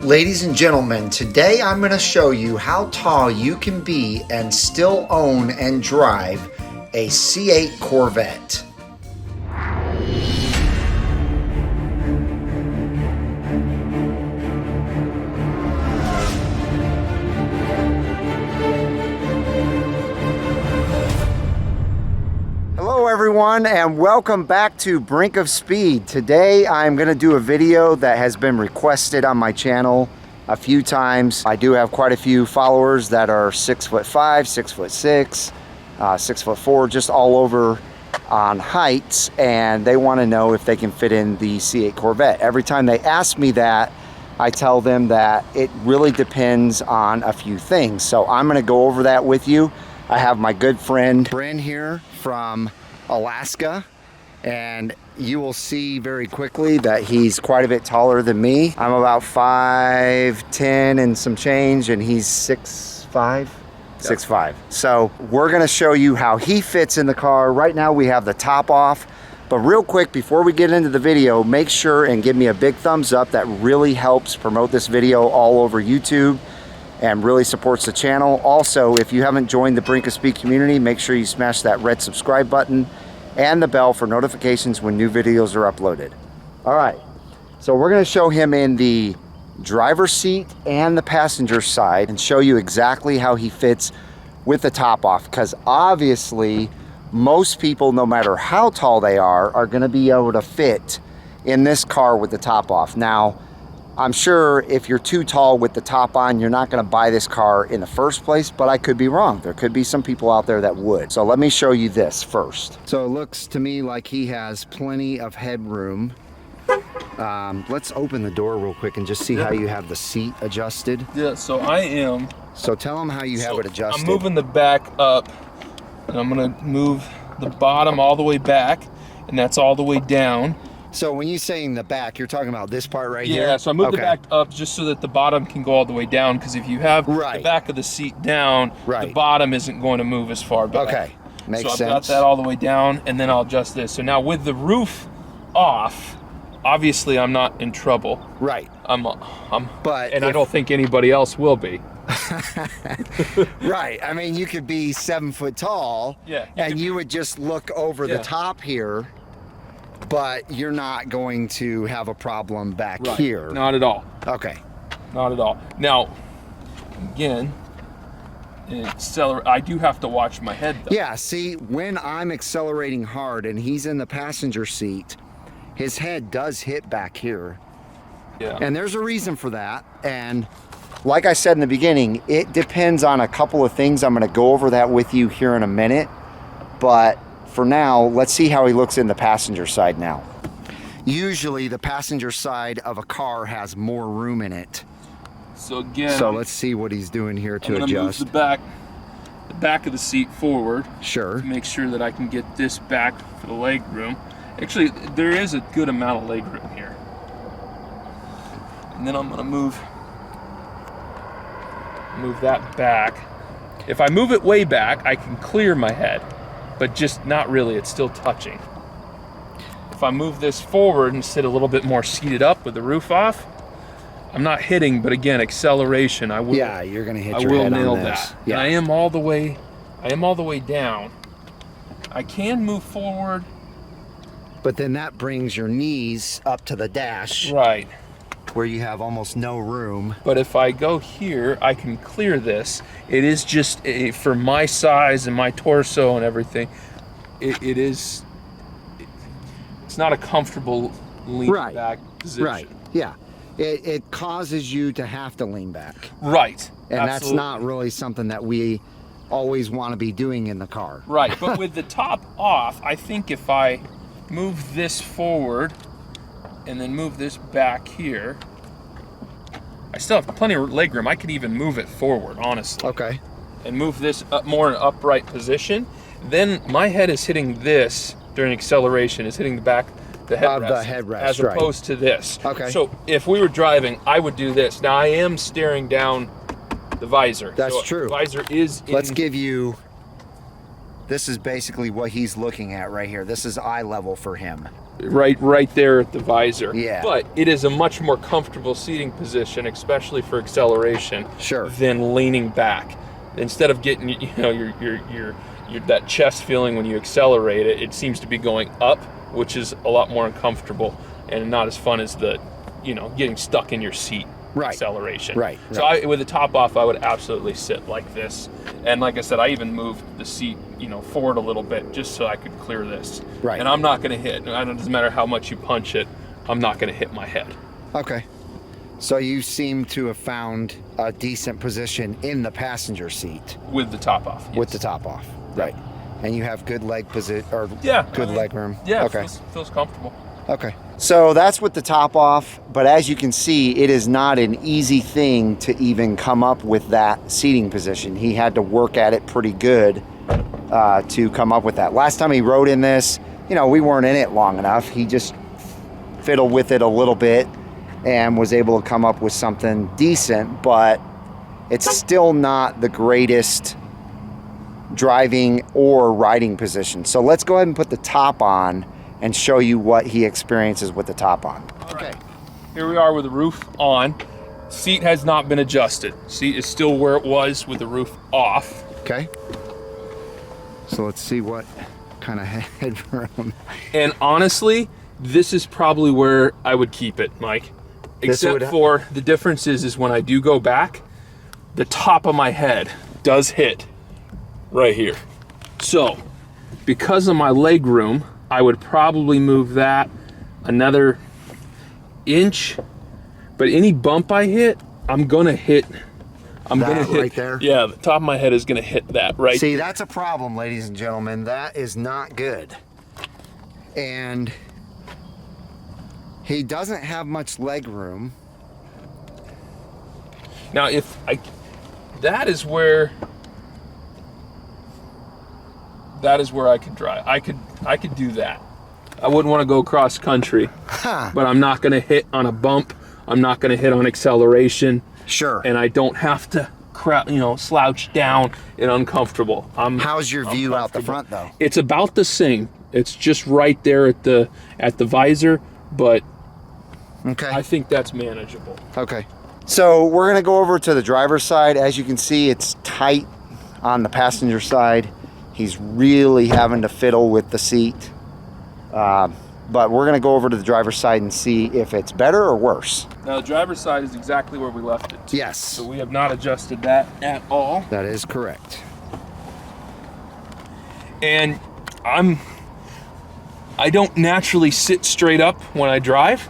Ladies and gentlemen, today I'm going to show you how tall you can be and still own and drive a C8 Corvette. Hello everyone and welcome back to Brink of Speed. Today I'm going to do a video that has been requested on my channel a few times. I do have quite a few followers that are 6'5", 6'6", 6'4", just all over on heights, and they want to know if they can fit in the C8 Corvette. Every time they ask me that, I tell them that it really depends on a few things. So I'm going to go over that with you. I have my good friend Bryn here from Alaska, and you will see very quickly that he's quite a bit taller than me. I'm about 5'10" and some change, and he's 6'5". 6'5". So we're gonna show you how he fits in the car. Right now we have the top off, but real quick before we get into the video, make sure and give me a big thumbs up. That really helps promote this video all over YouTube and really supports the channel. Also, if you haven't joined the Brink of Speed community, make sure you smash that red subscribe button and the bell for notifications when new videos are uploaded. All right, so we're gonna show him in the driver's seat and the passenger side and show you exactly how he fits with the top off, because obviously most people, no matter how tall they are gonna be able to fit in this car with the top off. Now, I'm sure if you're too tall with the top on, you're not gonna buy this car in the first place, but I could be wrong. There could be some people out there that would. So let me show you this first. So it looks to me like he has plenty of headroom. Let's open the door real quick and just see how you have the seat adjusted. Yeah, so I am. So tell them how you have it adjusted. I'm moving the back up, and I'm gonna move the bottom all the way back, and that's all the way down. So when you're saying the back, you're talking about this part right here? Yeah, so I moved the back up just so that the bottom can go all the way down, because if you have the back of the seat down, the bottom isn't going to move as far back. Okay, makes sense. So I've got that all the way down, and then I'll adjust this. So now with the roof off, obviously I'm not in trouble. Right. But I don't think anybody else will be. Right. I mean, you could be 7 foot tall, and you would just look over the top here, but you're not going to have a problem back here. Not at all. Okay. Not at all. Now, again, I do have to watch my head though. Yeah, see, when I'm accelerating hard and he's in the passenger seat, his head does hit back here. Yeah. And there's a reason for that. And like I said in the beginning, it depends on a couple of things. I'm going to go over that with you here in a minute. But for now, let's see how he looks in the passenger side now. Usually the passenger side of a car has more room in it. So again, let's see what he's doing here to adjust. Move the back of the seat forward. Sure. To make sure that I can get this back for the leg room. Actually, there is a good amount of leg room here. And then I'm gonna move that back. If I move it way back, I can clear my head, but just not really, it's still touching. If I move this forward and sit a little bit more seated up with the roof off, I'm not hitting, but again, acceleration, I will. Yeah, you're gonna hit your head on this. I will nail that. Yeah. And I am all the way down. I can move forward. But then that brings your knees up to the dash. Right. Where you have almost no room. But if I go here, I can clear this. It is just, for my size and my torso and everything, it's not a comfortable lean back position. Right, yeah. It causes you to have to lean back. Right. And that's not really something that we always want to be doing in the car. Right, but with the top off, I think if I move this forward and then move this back here, I still have plenty of leg room. I could even move it forward, honestly. Okay. And move this up more in an upright position. Then my head is hitting this during acceleration, is hitting the back, the headrest, as opposed to this. Okay. So if we were driving, I would do this. Now I am staring down the visor. That's true. The visor is in. Let's give you, this is basically what he's looking at right here. This is eye level for him. right there at the visor. Yeah. But it is a much more comfortable seating position, especially for acceleration. Sure. Than leaning back. Instead of getting, you know, your that chest feeling when you accelerate it, it seems to be going up, which is a lot more uncomfortable and not as fun as the, you know, getting stuck in your seat. Right. Acceleration. Right. So with the top off, I would absolutely sit like this. And like I said, I even moved the seat, you know, forward a little bit just so I could clear this. Right. And I'm not going to hit. It doesn't matter how much you punch it. I'm not going to hit my head. Okay. So you seem to have found a decent position in the passenger seat With the top off. Yes. with the top off. Right. And you have good leg position or good leg room. Yeah. Okay. Feels comfortable. Okay. So that's with the top off, but as you can see, it is not an easy thing to even come up with that seating position. He had to work at it pretty good to come up with that. Last time he rode in this, you know, we weren't in it long enough. He just fiddled with it a little bit and was able to come up with something decent, but it's still not the greatest driving or riding position. So let's go ahead and put the top on and show you what he experiences with the top on. Okay, here we are with the roof on. Seat has not been adjusted. Seat is still where it was with the roof off. Okay. So let's see what kind of headroom. And honestly, this is probably where I would keep it, Mike. Except for the difference is when I do go back, the top of my head does hit right here. So, because of my leg room, I would probably move that another inch, but any bump I hit, I'm gonna hit. Right there? Yeah, the top of my head is gonna hit that right. See, that's a problem, ladies and gentlemen. That is not good. And he doesn't have much leg room. Now, that is where I could drive. I could do that. I wouldn't want to go cross country, but I'm not going to hit on a bump. I'm not going to hit on acceleration. Sure. And I don't have to slouch down and uncomfortable. How's your view out the front though? It's about the same. It's just right there at the visor, but okay. I think that's manageable. Okay. So we're going to go over to the driver's side. As you can see, it's tight on the passenger side. He's really having to fiddle with the seat. But we're going to go over to the driver's side and see if it's better or worse. Now, the driver's side is exactly where we left it. Yes. So we have not adjusted that at all. That is correct. And I don't naturally sit straight up when I drive.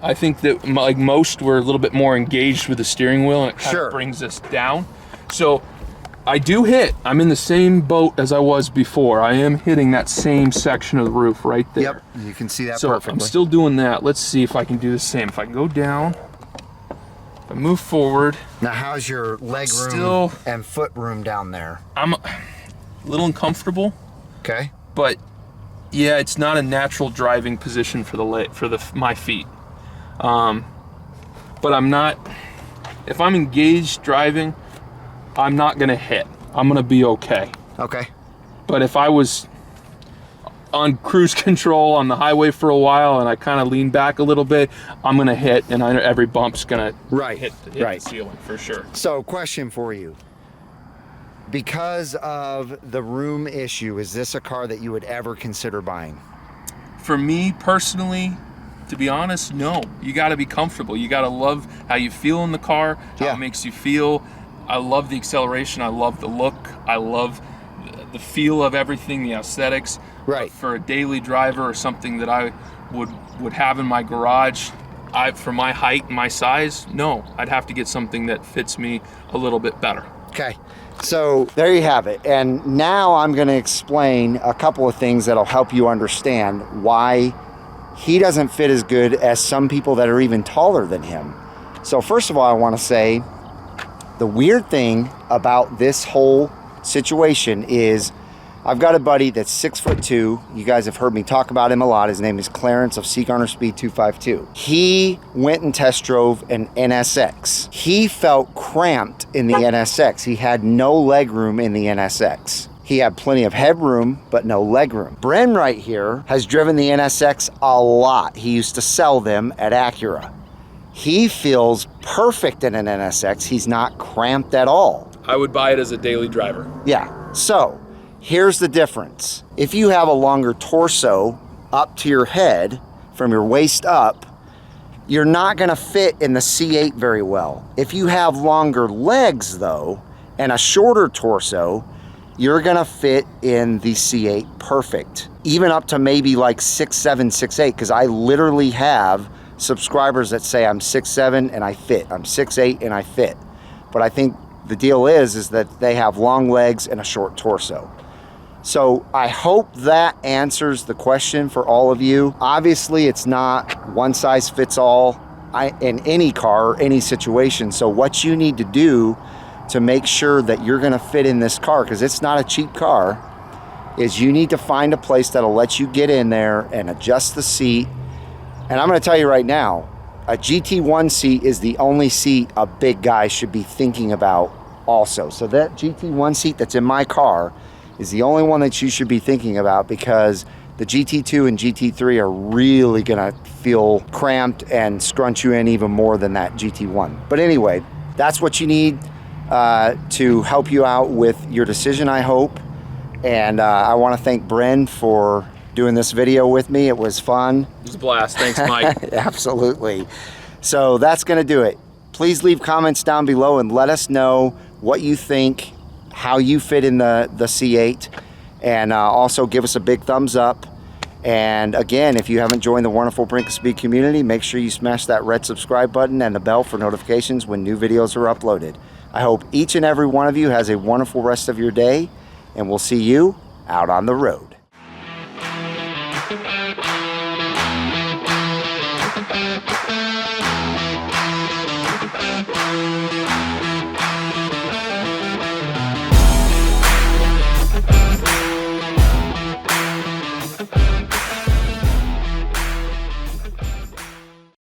I think that, like most, we're a little bit more engaged with the steering wheel, and it kind of brings us down. So I do hit. I'm in the same boat as I was before. I am hitting that same section of the roof right there. Yep, you can see that so perfectly. I'm still doing that. Let's see if I can do the same. If I can go down, if I move forward. Now, how's your leg room and foot room down there? I'm a little uncomfortable. Okay. But yeah, it's not a natural driving position for my feet. But I'm not. If I'm engaged driving, I'm not gonna hit. I'm gonna be okay. Okay. But if I was on cruise control on the highway for a while and I kind of lean back a little bit, I'm gonna hit, and I know every bump's gonna hit the ceiling for sure. So, question for you. Because of the room issue, is this a car that you would ever consider buying? For me personally, to be honest, no. You got to be comfortable. You got to love how you feel in the car, how it makes you feel. I love the acceleration. I love the look. I love the feel of everything, the aesthetics. Right. For a daily driver or something that I would have in my garage, for my height and my size, no. I'd have to get something that fits me a little bit better. Okay. So there you have it. And now I'm going to explain a couple of things that'll help you understand why he doesn't fit as good as some people that are even taller than him. So first of all, I want to say the weird thing about this whole situation is I've got a buddy that's 6'2". You guys have heard me talk about him a lot. His name is Clarence of Seek Honor Speed 252. He went and test drove an NSX. He felt cramped in the NSX. He had no leg room in the NSX. He had plenty of headroom, but no legroom. Bryn right here has driven the NSX a lot. He used to sell them at Acura. He feels perfect in an NSX. He's not cramped at all. I would buy it as a daily driver. Yeah, so here's the difference. If you have a longer torso up to your head, from your waist up, you're not gonna fit in the C8 very well. If you have longer legs though, and a shorter torso, you're gonna fit in the C8 perfect. Even up to maybe like 6'7", 6'8", because I literally have subscribers that say I'm 6'7" and I fit, I'm 6'8" and I fit. But I think the deal is that they have long legs and a short torso. So I hope that answers the question for all of you. Obviously, it's not one size fits all in any car or any situation. So what you need to do to make sure that you're gonna fit in this car, because it's not a cheap car, is you need to find a place that'll let you get in there and adjust the seat. And I'm gonna tell you right now, a GT1 seat is the only seat a big guy should be thinking about also. So that GT1 seat that's in my car is the only one that you should be thinking about, because the GT2 and GT3 are really gonna feel cramped and scrunch you in even more than that GT1. But anyway, that's what you need to help you out with your decision, I hope. And I wanna thank Bryn for doing this video with me. It was fun. It was a blast. Thanks, Mike. Absolutely. So that's gonna do it. Please leave comments down below and let us know what you think, how you fit in the C8, and also give us a big thumbs up. And again, if you haven't joined the wonderful Brink of Speed community, make sure you smash that red subscribe button and the bell for notifications when new videos are uploaded. I hope each and every one of you has a wonderful rest of your day, and we'll see you out on the road.